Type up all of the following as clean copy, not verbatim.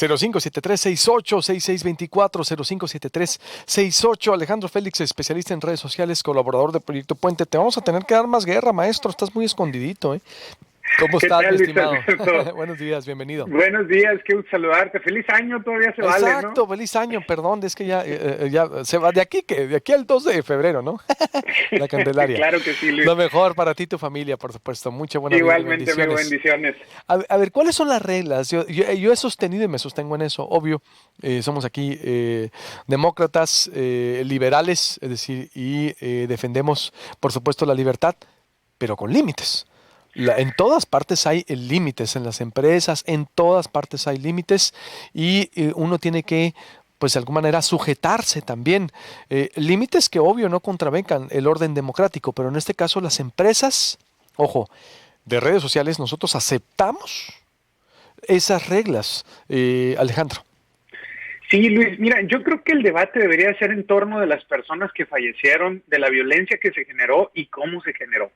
0573-686624, 0573-68. Alejandro Félix, especialista en redes sociales, colaborador de Proyecto Puente. Te vamos a tener que dar más guerra, maestro. Estás muy escondidito, ¿eh? ¿Cómo estás, mi estimado? Buenos días, bienvenido. Buenos días, qué gusto saludarte. Feliz año, todavía se vale, ¿no? Exacto, feliz año, perdón, es que ya se va de aquí al 2 de febrero, ¿no? La Candelaria. Claro que sí, Luis. Lo mejor para ti y tu familia, por supuesto. Mucha buena vida. Igualmente, bendiciones. A ver, ¿cuáles son las reglas? Yo he sostenido y me sostengo en eso, obvio. Somos aquí demócratas, liberales, es decir, y defendemos, por supuesto, la libertad, pero con límites. En todas partes hay límites, en las empresas, en todas partes hay límites y uno tiene que, pues de alguna manera, sujetarse también. Límites que obvio no contravengan el orden democrático, pero en este caso las empresas, ojo, de redes sociales, nosotros aceptamos esas reglas, Alejandro. Sí, Luis, mira, yo creo que el debate debería ser en torno de las personas que fallecieron, de la violencia que se generó y cómo se generó.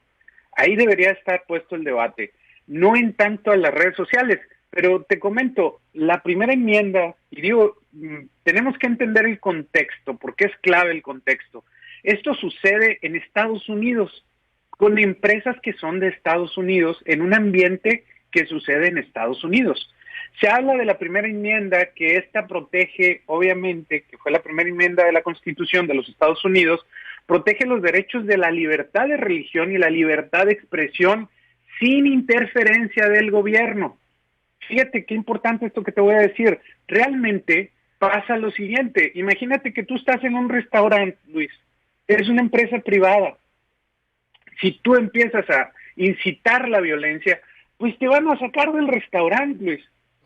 Ahí debería estar puesto el debate, no en tanto a las redes sociales, pero te comento, la primera enmienda, y digo, tenemos que entender el contexto, porque es clave el contexto. Esto sucede en Estados Unidos, con empresas que son de Estados Unidos, en un ambiente que sucede en Estados Unidos. Se habla de la primera enmienda, que esta protege, obviamente, que fue la primera enmienda de la Constitución de los Estados Unidos, protege los derechos de la libertad de religión y la libertad de expresión sin interferencia del gobierno. Fíjate qué importante esto que te voy a decir. Realmente pasa lo siguiente. Imagínate que tú estás en un restaurante, Luis. Eres una empresa privada. Si tú empiezas a incitar la violencia, pues te van a sacar del restaurante, Luis.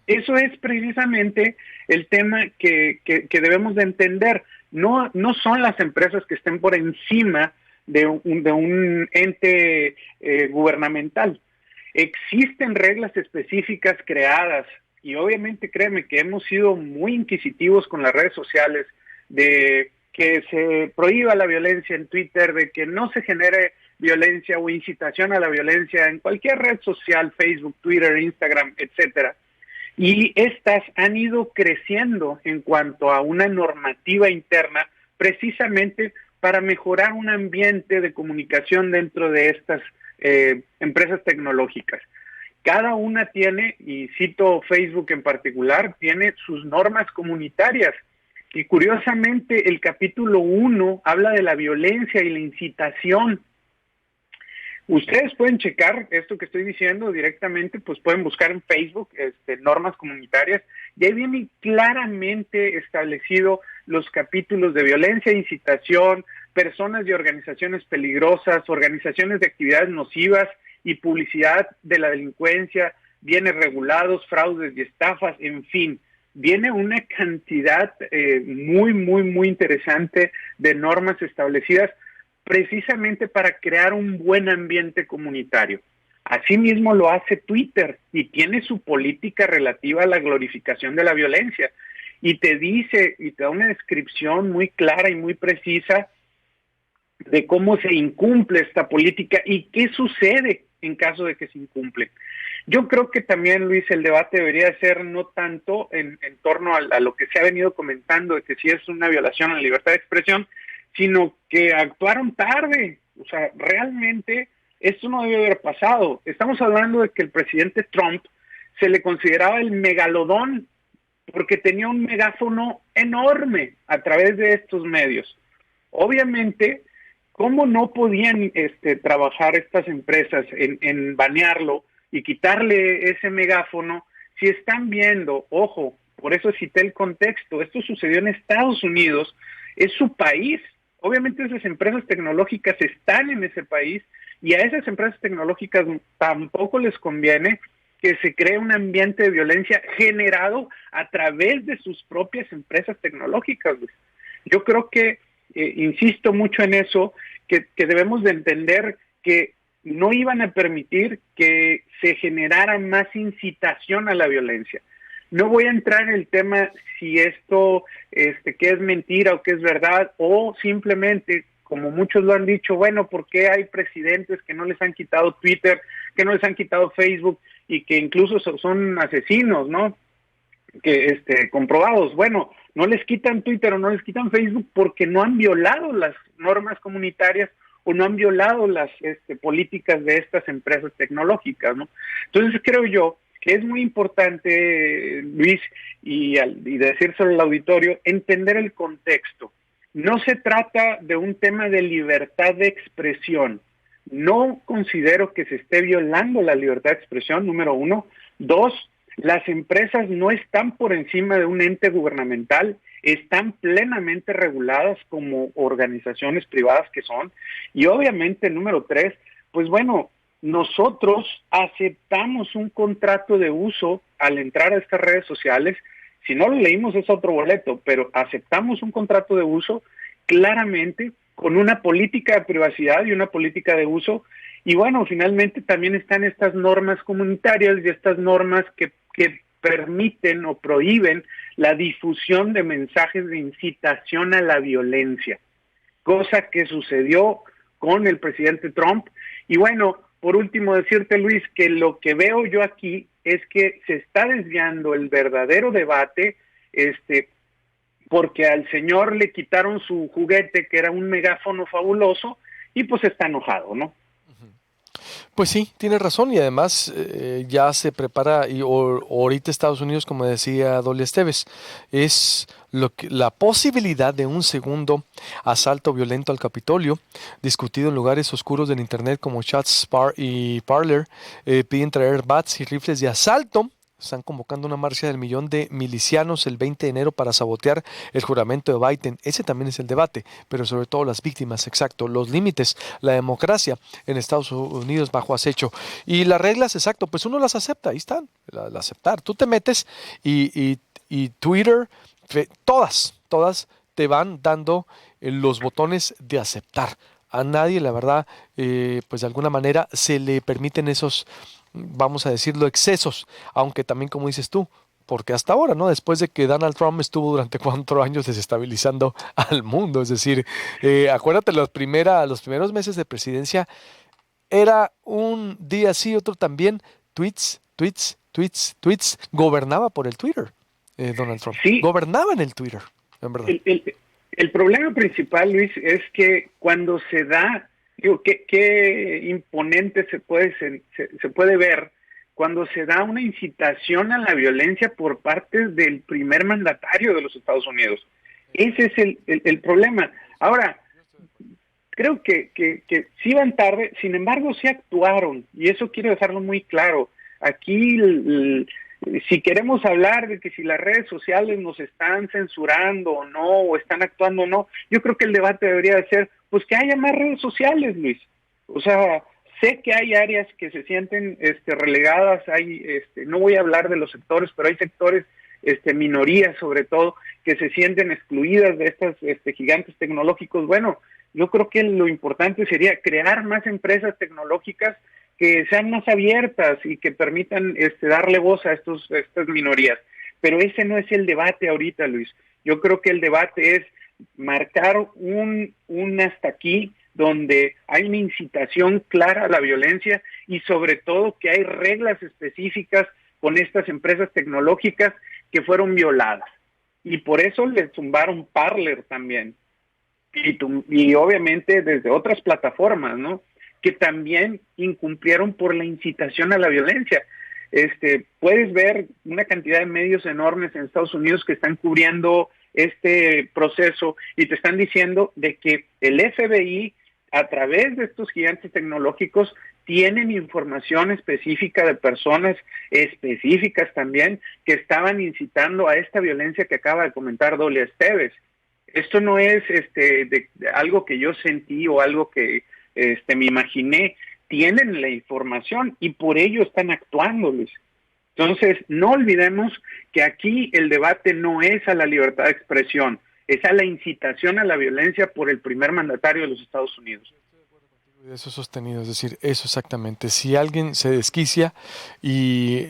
Eso es precisamente el tema que debemos de entender. No son las empresas que estén por encima de un ente gubernamental. Existen reglas específicas creadas y obviamente créeme que hemos sido muy inquisitivos con las redes sociales de que se prohíba la violencia en Twitter, de que no se genere violencia o incitación a la violencia en cualquier red social, Facebook, Twitter, Instagram, etcétera. Y estas han ido creciendo en cuanto a una normativa interna, precisamente para mejorar un ambiente de comunicación dentro de estas empresas tecnológicas. Cada una tiene, y cito Facebook en particular, tiene sus normas comunitarias. Y curiosamente el capítulo 1 habla de la violencia y la incitación. Ustedes pueden checar esto que estoy diciendo directamente, pues pueden buscar en Facebook normas comunitarias y ahí viene claramente establecido los capítulos de violencia, incitación, personas y organizaciones peligrosas, organizaciones de actividades nocivas y publicidad de la delincuencia, bienes regulados, fraudes y estafas, en fin. Viene una cantidad muy interesante de normas establecidas precisamente para crear un buen ambiente comunitario. Asimismo lo hace Twitter y tiene su política relativa a la glorificación de la violencia y te dice y te da una descripción muy clara y muy precisa de cómo se incumple esta política y qué sucede en caso de que se incumple. Yo creo que también, Luis, el debate debería ser no tanto en torno a lo que se ha venido comentando, de que si es una violación a la libertad de expresión, sino que actuaron tarde. O sea, realmente esto no debe haber pasado. Estamos hablando de que el presidente Trump se le consideraba el megalodón porque tenía un megáfono enorme a través de estos medios. Obviamente, ¿cómo no podían trabajar estas empresas en banearlo y quitarle ese megáfono si están viendo, ojo, por eso cité el contexto, esto sucedió en Estados Unidos, es su país? Obviamente esas empresas tecnológicas están en ese país y a esas empresas tecnológicas tampoco les conviene que se cree un ambiente de violencia generado a través de sus propias empresas tecnológicas. Yo creo que, insisto mucho en eso, que debemos de entender que no iban a permitir que se generara más incitación a la violencia. No voy a entrar en el tema si esto que es mentira o que es verdad, o simplemente, como muchos lo han dicho, bueno, ¿por qué hay presidentes que no les han quitado Twitter, que no les han quitado Facebook y que incluso son asesinos, ¿no? comprobados. Bueno, no les quitan Twitter o no les quitan Facebook porque no han violado las normas comunitarias o no han violado las políticas de estas empresas tecnológicas, ¿no? Entonces creo yo que es muy importante, Luis, y decírselo al auditorio, entender el contexto. No se trata de un tema de libertad de expresión. No considero que se esté violando la libertad de expresión, número uno. Dos, las empresas no están por encima de un ente gubernamental, están plenamente reguladas como organizaciones privadas que son. Y obviamente, número tres, pues bueno, nosotros aceptamos un contrato de uso al entrar a estas redes sociales. Si no lo leímos es otro boleto, pero aceptamos un contrato de uso claramente con una política de privacidad y una política de uso. Y bueno, finalmente también están estas normas comunitarias y estas normas que permiten o prohíben la difusión de mensajes de incitación a la violencia, cosa que sucedió con el presidente Trump. Y bueno, por último decirte, Luis, que lo que veo yo aquí es que se está desviando el verdadero debate, porque al señor le quitaron su juguete, que era un megáfono fabuloso, y pues está enojado, ¿no? Pues sí, tiene razón y además ya se prepara ahorita Estados Unidos, como decía Dolly Esteves, es la posibilidad de un segundo asalto violento al Capitolio, discutido en lugares oscuros del Internet como chats y Parler, piden traer bats y rifles de asalto. Están convocando una marcha del 1.000.000 de milicianos el 20 de enero para sabotear el juramento de Biden. Ese también es el debate, pero sobre todo las víctimas, exacto, los límites, la democracia en Estados Unidos bajo acecho. Y las reglas, exacto, pues uno las acepta, ahí están, la aceptar. Tú te metes y Twitter, todas te van dando los botones de aceptar. A nadie, la verdad, pues de alguna manera se le permiten esos, vamos a decirlo, excesos, aunque también como dices tú, porque hasta ahora, ¿no? Después de que Donald Trump estuvo durante 4 años desestabilizando al mundo, es decir, acuérdate, los primeros meses de presidencia era un día sí, otro también, tweets, gobernaba por el Twitter, Donald Trump, Sí, gobernaba en el Twitter, en verdad. el problema principal, Luis, es que cuando se da, digo, qué imponente se puede ver cuando se da una incitación a la violencia por parte del primer mandatario de los Estados Unidos. Ese es el problema. Ahora, creo que sí van tarde, sin embargo sí actuaron, y eso quiero dejarlo muy claro. Aquí, si queremos hablar de que si las redes sociales nos están censurando o no, o están actuando o no, yo creo que el debate debería ser, pues que haya más redes sociales, Luis. O sea, sé que hay áreas que se sienten relegadas, no voy a hablar de los sectores, pero hay sectores, minorías sobre todo, que se sienten excluidas de estos gigantes tecnológicos. Bueno, yo creo que lo importante sería crear más empresas tecnológicas que sean más abiertas y que permitan darle voz a estas minorías. Pero ese no es el debate ahorita, Luis. Yo creo que el debate es marcar un hasta aquí donde hay una incitación clara a la violencia y sobre todo que hay reglas específicas con estas empresas tecnológicas que fueron violadas. Y por eso le tumbaron Parler también. Y obviamente desde otras plataformas, ¿no? Que también incumplieron por la incitación a la violencia. Puedes ver una cantidad de medios enormes en Estados Unidos que están cubriendo este proceso y te están diciendo de que el FBI, a través de estos gigantes tecnológicos, tienen información específica de personas específicas también que estaban incitando a esta violencia que acaba de comentar Dolly Esteves. Esto no es de algo que yo sentí o algo que me imaginé. Tienen la información y por ello están actuando, Luis. Entonces, no olvidemos que aquí el debate no es a la libertad de expresión, es a la incitación a la violencia por el primer mandatario de los Estados Unidos. Eso sostenido, es decir, eso exactamente. Si alguien se desquicia y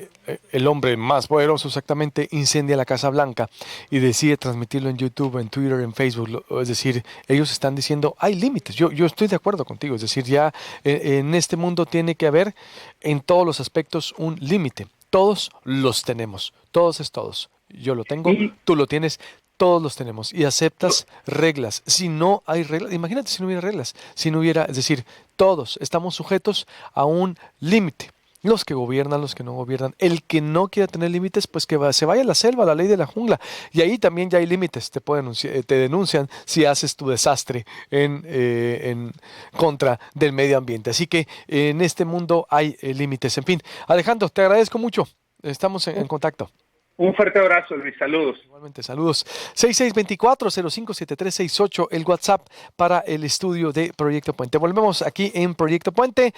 el hombre más poderoso exactamente incendia la Casa Blanca y decide transmitirlo en YouTube, en Twitter, en Facebook, es decir, ellos están diciendo, hay límites. Yo estoy de acuerdo contigo, es decir, ya en este mundo tiene que haber en todos los aspectos un límite. Todos los tenemos, todos es todos. yo lo tengo, Y tú lo tienes, todos los tenemos y aceptas reglas. Si no hay reglas, imagínate si no hubiera reglas, si no hubiera, es decir, todos estamos sujetos a un límite. Los que gobiernan, los que no gobiernan. El que no quiera tener límites, pues se vaya a la selva, a la ley de la jungla. Y ahí también ya hay límites. Te denuncian si haces tu desastre en contra del medio ambiente. Así que en este mundo hay límites. En fin, Alejandro, te agradezco mucho. Estamos en contacto. un fuerte abrazo, Luis. Saludos. Igualmente, saludos. 6624-057368, el WhatsApp para el estudio de Proyecto Puente. Volvemos aquí en Proyecto Puente.